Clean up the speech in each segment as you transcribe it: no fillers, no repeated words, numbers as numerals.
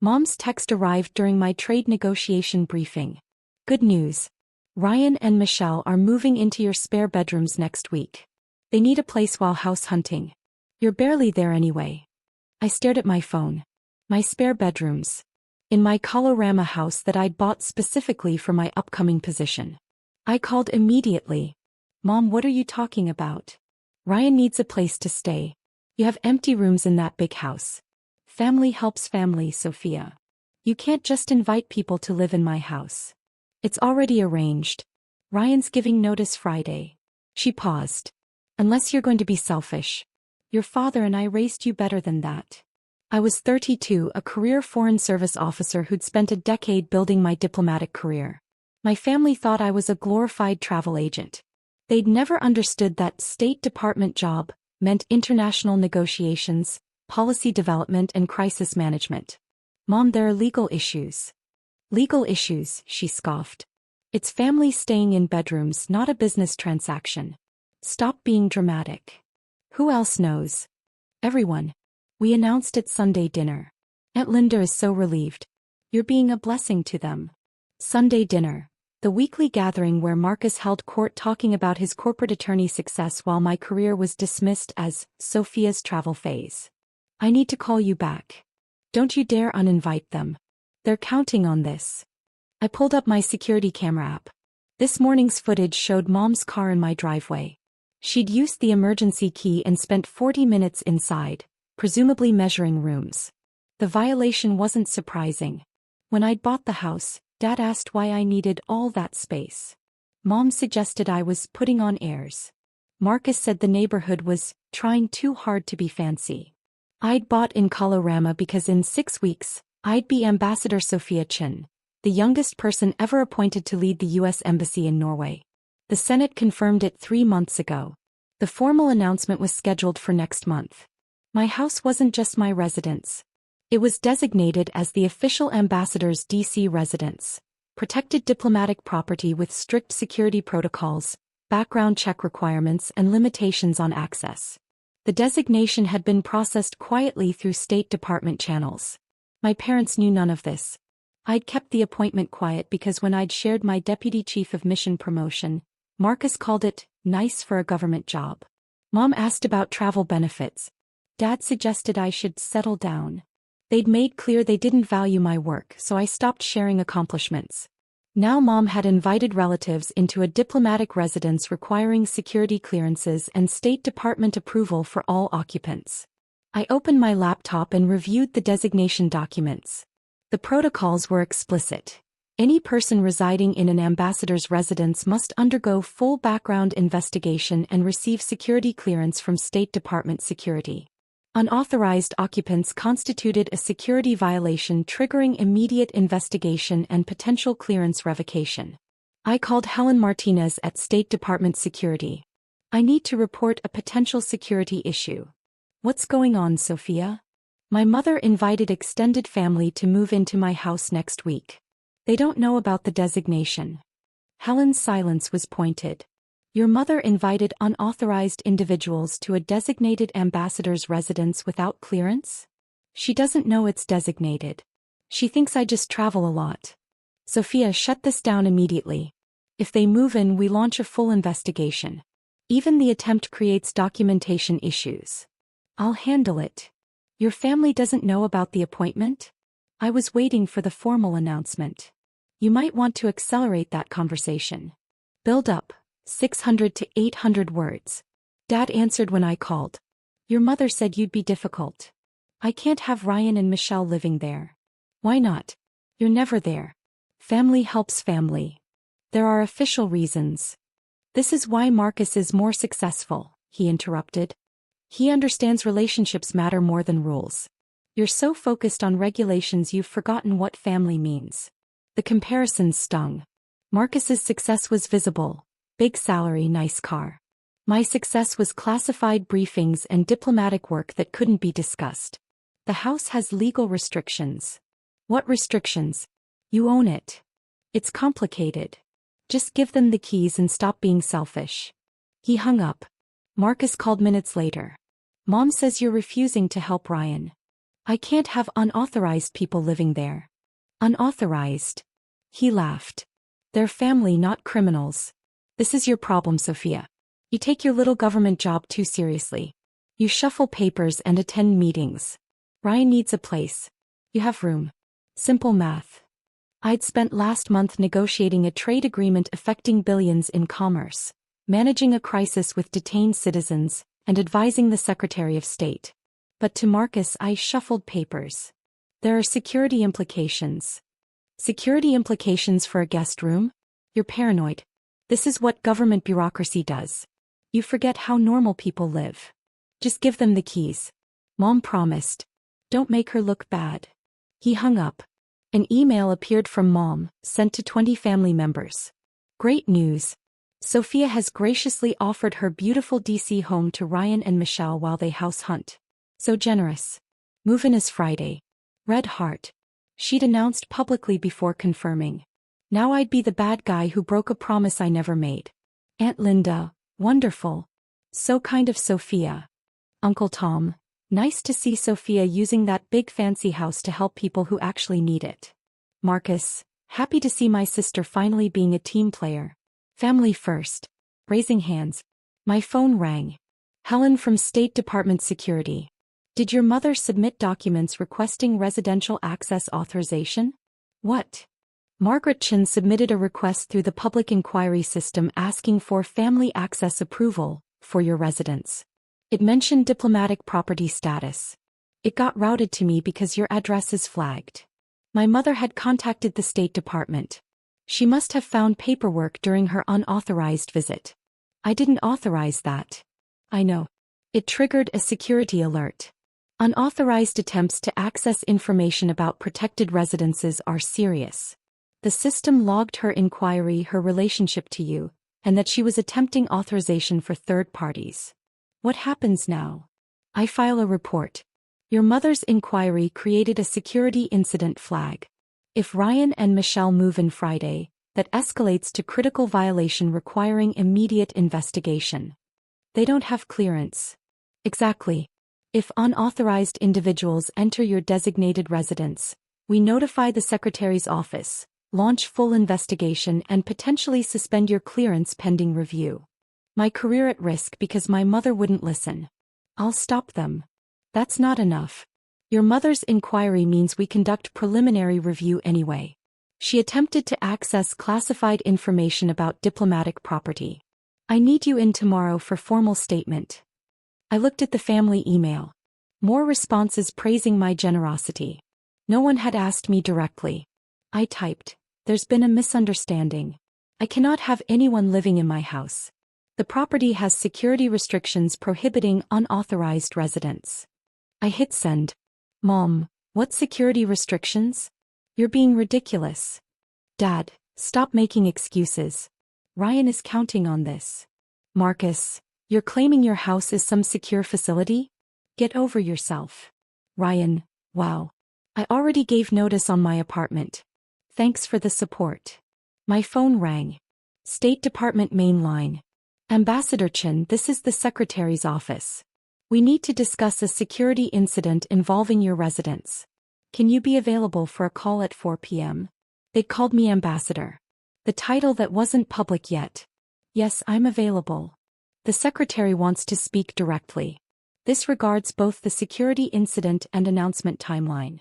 Mom's text arrived during my trade negotiation briefing. Good news. Ryan and Michelle are moving into your spare bedrooms next week. They need a place while house hunting. You're barely there anyway. I stared at my phone. My spare bedrooms. In my Kalorama house that I'd bought specifically for my upcoming position. I called immediately. Mom, what are you talking about? Ryan needs a place to stay. You have empty rooms in that big house. Family helps family, Sophia. You can't just invite people to live in my house. It's already arranged. Ryan's giving notice Friday. She paused. Unless you're going to be selfish. Your father and I raised you better than that. I was 32, a career Foreign Service officer who'd spent a decade building my diplomatic career. My family thought I was a glorified travel agent. They'd never understood that State Department job meant international negotiations, policy development and crisis management. Mom, there are legal issues. Legal issues, she scoffed. It's family staying in bedrooms, not a business transaction. Stop being dramatic. Who else knows? Everyone. We announced at Sunday dinner. Aunt Linda is so relieved. You're being a blessing to them. Sunday dinner. The weekly gathering where Marcus held court talking about his corporate attorney success while my career was dismissed as Sophia's travel phase. I need to call you back. Don't you dare uninvite them. They're counting on this. I pulled up my security camera app. This morning's footage showed Mom's car in my driveway. She'd used the emergency key and spent 40 minutes inside, presumably measuring rooms. The violation wasn't surprising. When I'd bought the house, Dad asked why I needed all that space. Mom suggested I was putting on airs. Marcus said the neighborhood was trying too hard to be fancy. I'd bought in Kalorama because in 6 weeks, I'd be Ambassador Sophia Chin, the youngest person ever appointed to lead the U.S. Embassy in Norway. The Senate confirmed it 3 months ago. The formal announcement was scheduled for next month. My house wasn't just my residence. It was designated as the official ambassador's D.C. residence, protected diplomatic property with strict security protocols, background check requirements and limitations on access. The designation had been processed quietly through State Department channels. My parents knew none of this. I'd kept the appointment quiet because when I'd shared my deputy chief of mission promotion, Marcus called it nice for a government job. Mom asked about travel benefits. Dad suggested I should settle down. They'd made clear they didn't value my work, so I stopped sharing accomplishments. Now Mom had invited relatives into a diplomatic residence requiring security clearances and State Department approval for all occupants. I opened my laptop and reviewed the designation documents. The protocols were explicit. Any person residing in an ambassador's residence must undergo full background investigation and receive security clearance from State Department security. Unauthorized occupants constituted a security violation triggering immediate investigation and potential clearance revocation. I called Helen Martinez at State Department Security. I need to report a potential security issue. What's going on, Sophia? My mother invited extended family to move into my house next week. They don't know about the designation. Helen's silence was pointed. Your mother invited unauthorized individuals to a designated ambassador's residence without clearance? She doesn't know it's designated. She thinks I just travel a lot. Sophia, shut this down immediately. If they move in, we launch a full investigation. Even the attempt creates documentation issues. I'll handle it. Your family doesn't know about the appointment? I was waiting for the formal announcement. You might want to accelerate that conversation. Build up. 600 to 800 words. Dad answered when I called. Your mother said you'd be difficult. I can't have Ryan and Michelle living there. Why not? You're never there. Family helps family. There are official reasons. This is why Marcus is more successful, he interrupted. He understands relationships matter more than rules. You're so focused on regulations you've forgotten what family means. The comparisons stung. Marcus's success was visible. Big salary, nice car. My success was classified briefings and diplomatic work that couldn't be discussed. The house has legal restrictions. What restrictions? You own it. It's complicated. Just give them the keys and stop being selfish. He hung up. Marcus called minutes later. Mom says you're refusing to help Ryan. I can't have unauthorized people living there. Unauthorized? He laughed. They're family, not criminals. This is your problem, Sophia. You take your little government job too seriously. You shuffle papers and attend meetings. Ryan needs a place. You have room. Simple math. I'd spent last month negotiating a trade agreement affecting billions in commerce, managing a crisis with detained citizens, and advising the Secretary of State. But to Marcus, I shuffled papers. There are security implications. Security implications for a guest room? You're paranoid. This is what government bureaucracy does. You forget how normal people live. Just give them the keys. Mom promised. Don't make her look bad. He hung up. An email appeared from Mom, sent to 20 family members. Great news. Sophia has graciously offered her beautiful DC home to Ryan and Michelle while they house hunt. So generous. Move-in is Friday. Red heart. She'd announced publicly before confirming. Now I'd be the bad guy who broke a promise I never made. Aunt Linda, wonderful. So kind of Sophia. Uncle Tom, nice to see Sophia using that big fancy house to help people who actually need it. Marcus, happy to see my sister finally being a team player. Family first. Raising hands. My phone rang. Helen from State Department Security. Did your mother submit documents requesting residential access authorization? What? Margaret Chin submitted a request through the public inquiry system asking for family access approval for your residence. It mentioned diplomatic property status. It got routed to me because your address is flagged. My mother had contacted the State Department. She must have found paperwork during her unauthorized visit. I didn't authorize that. I know. It triggered a security alert. Unauthorized attempts to access information about protected residences are serious. The system logged her inquiry, her relationship to you, and that she was attempting authorization for third parties. What happens now? I file a report. Your mother's inquiry created a security incident flag. If Ryan and Michelle move in Friday, that escalates to critical violation requiring immediate investigation. They don't have clearance. Exactly. If unauthorized individuals enter your designated residence, we notify the Secretary's office, launch full investigation and potentially suspend your clearance pending review. My career at risk because my mother wouldn't listen. I'll stop them. That's not enough. Your mother's inquiry means we conduct preliminary review anyway. She attempted to access classified information about diplomatic property. I need you in tomorrow for formal statement. I looked at the family email. More responses praising my generosity. No one had asked me directly. I typed, "There's been a misunderstanding. I cannot have anyone living in my house. The property has security restrictions prohibiting unauthorized residents." I hit send. Mom, what security restrictions? You're being ridiculous. Dad, stop making excuses. Ryan is counting on this. Marcus, you're claiming your house is some secure facility? Get over yourself. Ryan, wow. I already gave notice on my apartment. Thanks for the support. My phone rang. State Department main line. Ambassador Chin, this is the Secretary's office. We need to discuss a security incident involving your residence. Can you be available for a call at 4 p.m.? They called me Ambassador. The title that wasn't public yet. Yes, I'm available. The Secretary wants to speak directly. This regards both the security incident and announcement timeline.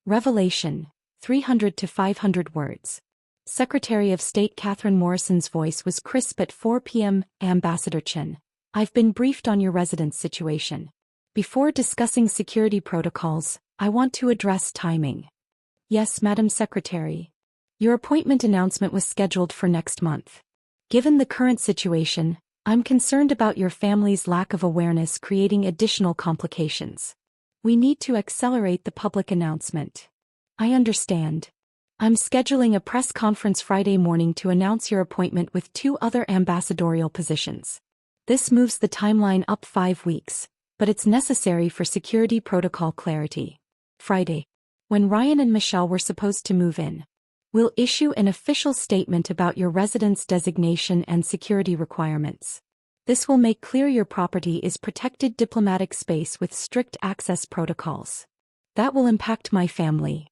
Revelation, 300 to 500 words. Secretary of State Catherine Morrison's voice was crisp at 4 p.m. Ambassador Chin, I've been briefed on your residence situation. Before discussing security protocols, I want to address timing. Yes, Madam Secretary. Your appointment announcement was scheduled for next month. Given the current situation, I'm concerned about your family's lack of awareness creating additional complications. We need to accelerate the public announcement. I understand. I'm scheduling a press conference Friday morning to announce your appointment with 2 other ambassadorial positions. This moves the timeline up 5 weeks, but it's necessary for security protocol clarity. Friday. When Ryan and Michelle were supposed to move in. We'll issue an official statement about your residence designation and security requirements. This will make clear your property is protected diplomatic space with strict access protocols. That will impact my family.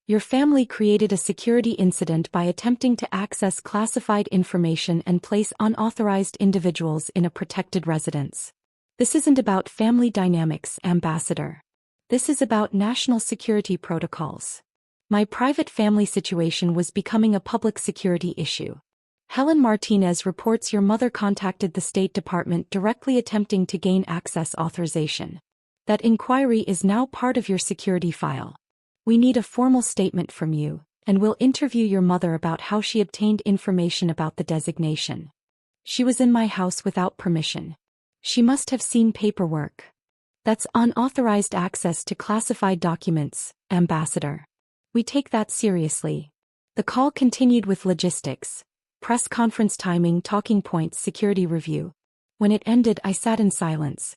Your family created a security incident by attempting to access classified information and place unauthorized individuals in a protected residence. This isn't about family dynamics, Ambassador. This is about national security protocols. My private family situation was becoming a public security issue. Helen Martinez reports your mother contacted the State Department directly attempting to gain access authorization. That inquiry is now part of your security file. We need a formal statement from you, and we'll interview your mother about how she obtained information about the designation. She was in my house without permission. She must have seen paperwork. That's unauthorized access to classified documents, Ambassador. We take that seriously. The call continued with logistics, press conference timing, talking points, security review. When it ended, I sat in silence.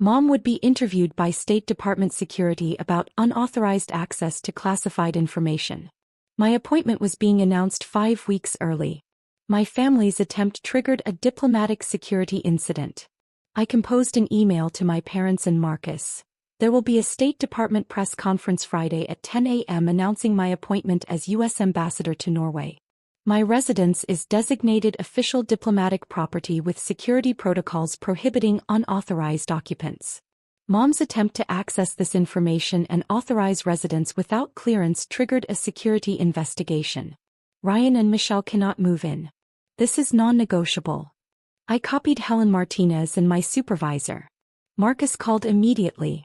Mom would be interviewed by State Department security about unauthorized access to classified information. My appointment was being announced 5 weeks early. My family's attempt triggered a diplomatic security incident. I composed an email to my parents and Marcus. There will be a State Department press conference Friday at 10 a.m. announcing my appointment as U.S. Ambassador to Norway. My residence is designated official diplomatic property with security protocols prohibiting unauthorized occupants. Mom's attempt to access this information and authorize residence without clearance triggered a security investigation. Ryan and Michelle cannot move in. This is non-negotiable. I copied Helen Martinez and my supervisor. Marcus called immediately.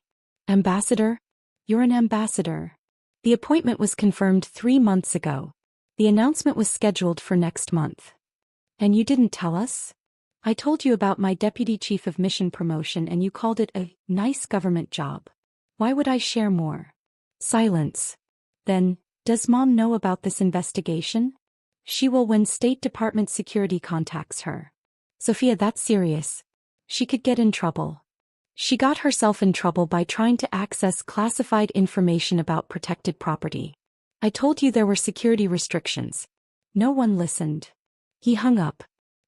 Ambassador? You're an ambassador. The appointment was confirmed 3 months ago. The announcement was scheduled for next month. And you didn't tell us? I told you about my deputy chief of mission promotion and you called it a nice government job. Why would I share more? Silence. Then, does Mom know about this investigation? She will when State Department security contacts her. Sophia, that's serious. She could get in trouble. She got herself in trouble by trying to access classified information about protected property. I told you there were security restrictions. No one listened. He hung up.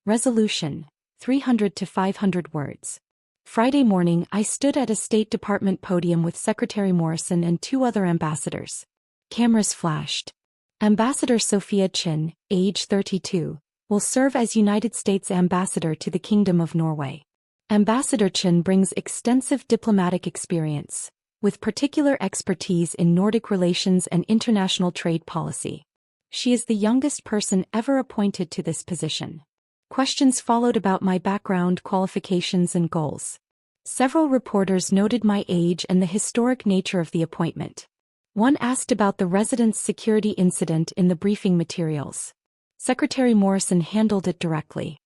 Resolution, 300 to 500 words. Friday morning, I stood at a State Department podium with Secretary Morrison and 2 other ambassadors. Cameras flashed. Ambassador Sophia Chin, age 32, will serve as United States Ambassador to the Kingdom of Norway. Ambassador Chin brings extensive diplomatic experience, with particular expertise in Nordic relations and international trade policy. She is the youngest person ever appointed to this position. Questions followed about my background, qualifications, and goals. Several reporters noted my age and the historic nature of the appointment. One asked about the residence security incident in the briefing materials. Secretary Morrison handled it directly.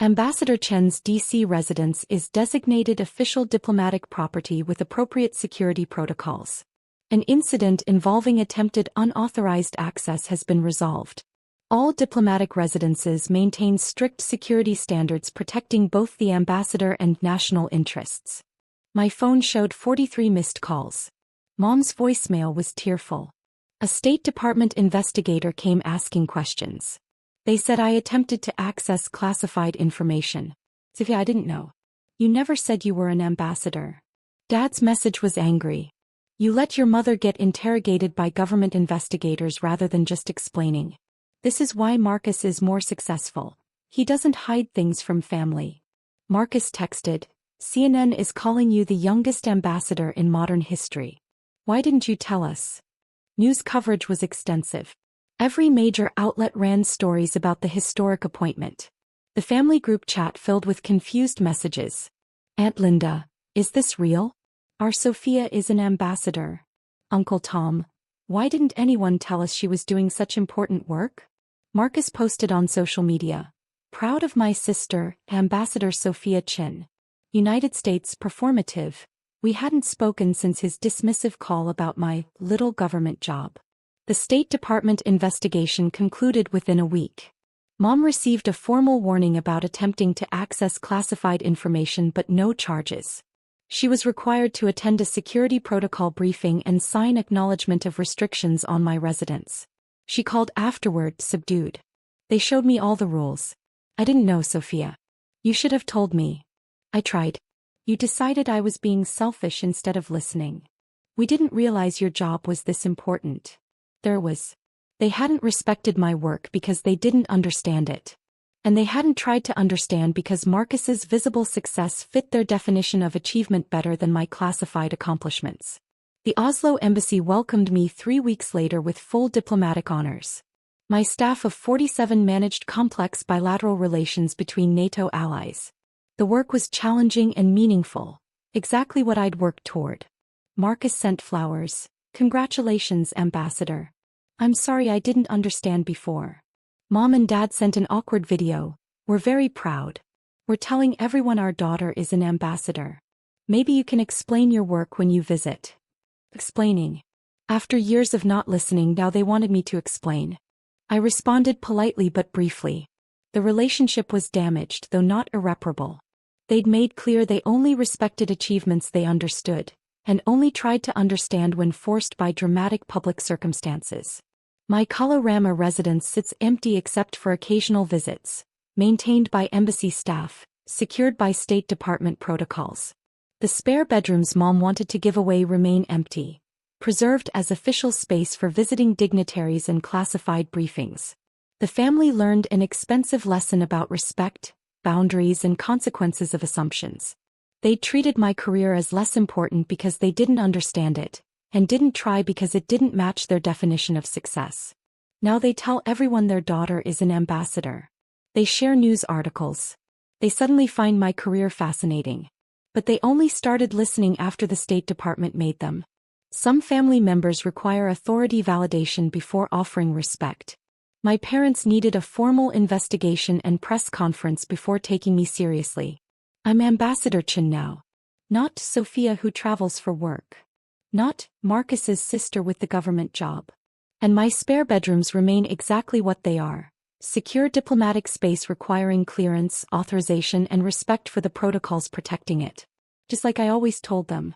Ambassador Chen's D.C. residence is designated official diplomatic property with appropriate security protocols. An incident involving attempted unauthorized access has been resolved. All diplomatic residences maintain strict security standards protecting both the ambassador and national interests. My phone showed 43 missed calls. Mom's voicemail was tearful. A State Department investigator came asking questions. They said I attempted to access classified information. Sophia, I didn't know. You never said you were an ambassador. Dad's message was angry. You let your mother get interrogated by government investigators rather than just explaining. This is why Marcus is more successful. He doesn't hide things from family. Marcus texted, CNN is calling you the youngest ambassador in modern history. Why didn't you tell us? News coverage was extensive. Every major outlet ran stories about the historic appointment. The family group chat filled with confused messages. Aunt Linda, is this real? Our Sophia is an ambassador. Uncle Tom, why didn't anyone tell us she was doing such important work? Marcus posted on social media. Proud of my sister, Ambassador Sophia Chin. United States performative. We hadn't spoken since his dismissive call about my little government job. The State Department investigation concluded within a week. Mom received a formal warning about attempting to access classified information but no charges. She was required to attend a security protocol briefing and sign acknowledgement of restrictions on my residence. She called afterward, subdued. They showed me all the rules. I didn't know, Sophia. You should have told me. I tried. You decided I was being selfish instead of listening. We didn't realize your job was this important. They hadn't respected my work because they didn't understand it. And they hadn't tried to understand because Marcus's visible success fit their definition of achievement better than my classified accomplishments. The Oslo embassy welcomed me 3 weeks later with full diplomatic honors. My staff of 47 managed complex bilateral relations between NATO allies. The work was challenging and meaningful, exactly what I'd worked toward. Marcus sent flowers. Congratulations, Ambassador. I'm sorry I didn't understand before. Mom and Dad sent an awkward video. We're very proud. We're telling everyone our daughter is an ambassador. Maybe you can explain your work when you visit. Explaining. After years of not listening, now they wanted me to explain. I responded politely but briefly. The relationship was damaged, though not irreparable. They'd made clear they only respected achievements they understood, and only tried to understand when forced by dramatic public circumstances. My Kalorama residence sits empty except for occasional visits, maintained by embassy staff, secured by State Department protocols. The spare bedrooms Mom wanted to give away remain empty, preserved as official space for visiting dignitaries and classified briefings. The family learned an expensive lesson about respect, boundaries, and consequences of assumptions. They treated my career as less important because they didn't understand it, and didn't try because it didn't match their definition of success. Now they tell everyone their daughter is an ambassador. They share news articles. They suddenly find my career fascinating. But they only started listening after the State Department made them. Some family members require authority validation before offering respect. My parents needed a formal investigation and press conference before taking me seriously. I'm Ambassador Chin now. Not Sophia who travels for work. Not Marcus's sister with the government job. And my spare bedrooms remain exactly what they are. Secure diplomatic space requiring clearance, authorization, and respect for the protocols protecting it. Just like I always told them.